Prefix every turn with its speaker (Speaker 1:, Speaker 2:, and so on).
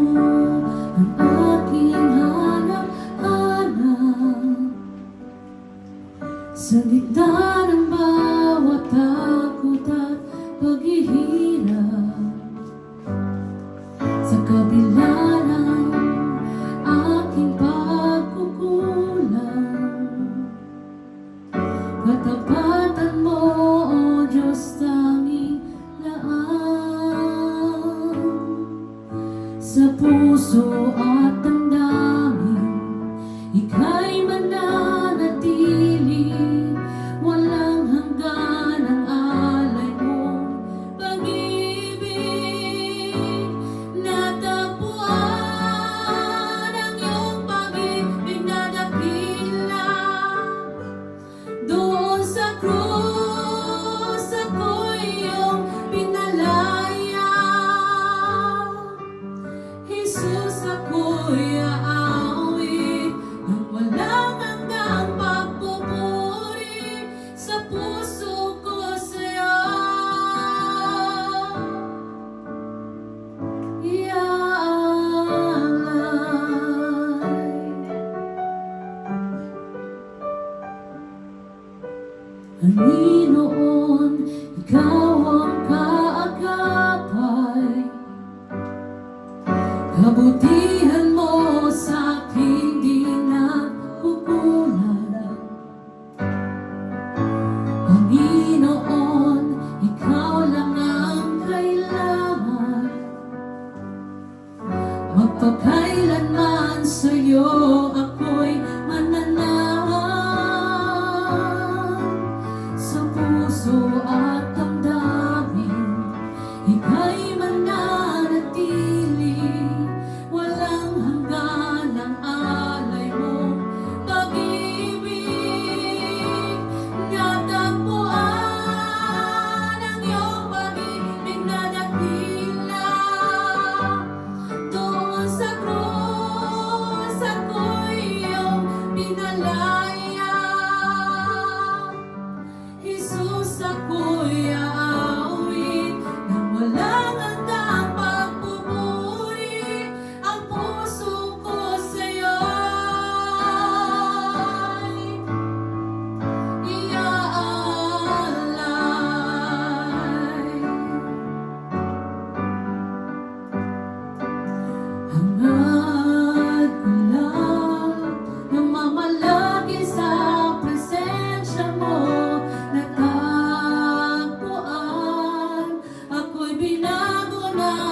Speaker 1: mo ang aking hanap-hanap. Sa gitna ng bawat takot at paghihirap, sa kabila ng aking pagkukulang, katapatan mo, O Diyos, tanging laan. Sa puso at damdamin, ika'y mananatili. Walang hanggan ang alay mong pag-ibig. Natagpuan ang iyong pag-ibig na dakila. Doon sa krus ako'y iyong pinalaya. Jesus, ako'y aawit ng walang hanggang pagpupuri sa puso ko sa'yo. Panginoon, ikaw ang kaagapay. Kabutihan mo sa aking di nakukunan. Panginoon, ikaw lang ang kailangan. Magpakailanman sa'yo ako'y mananahan. Sa puso at damdamin, ika'y mananatili. Walang hanggan ang alay mong pag-ibig. Natagpuan ang iyong pag-ibig na dakila. Doon sa krus ako'y iyong pinalaya. Jesus, ako'y aawit ng walang hanggang pagpupuri. Ang puso ko sa'yo'y iaalay. Hangad ko lang namamalagi sa presensya mo. Natagpuan, ako'y binago na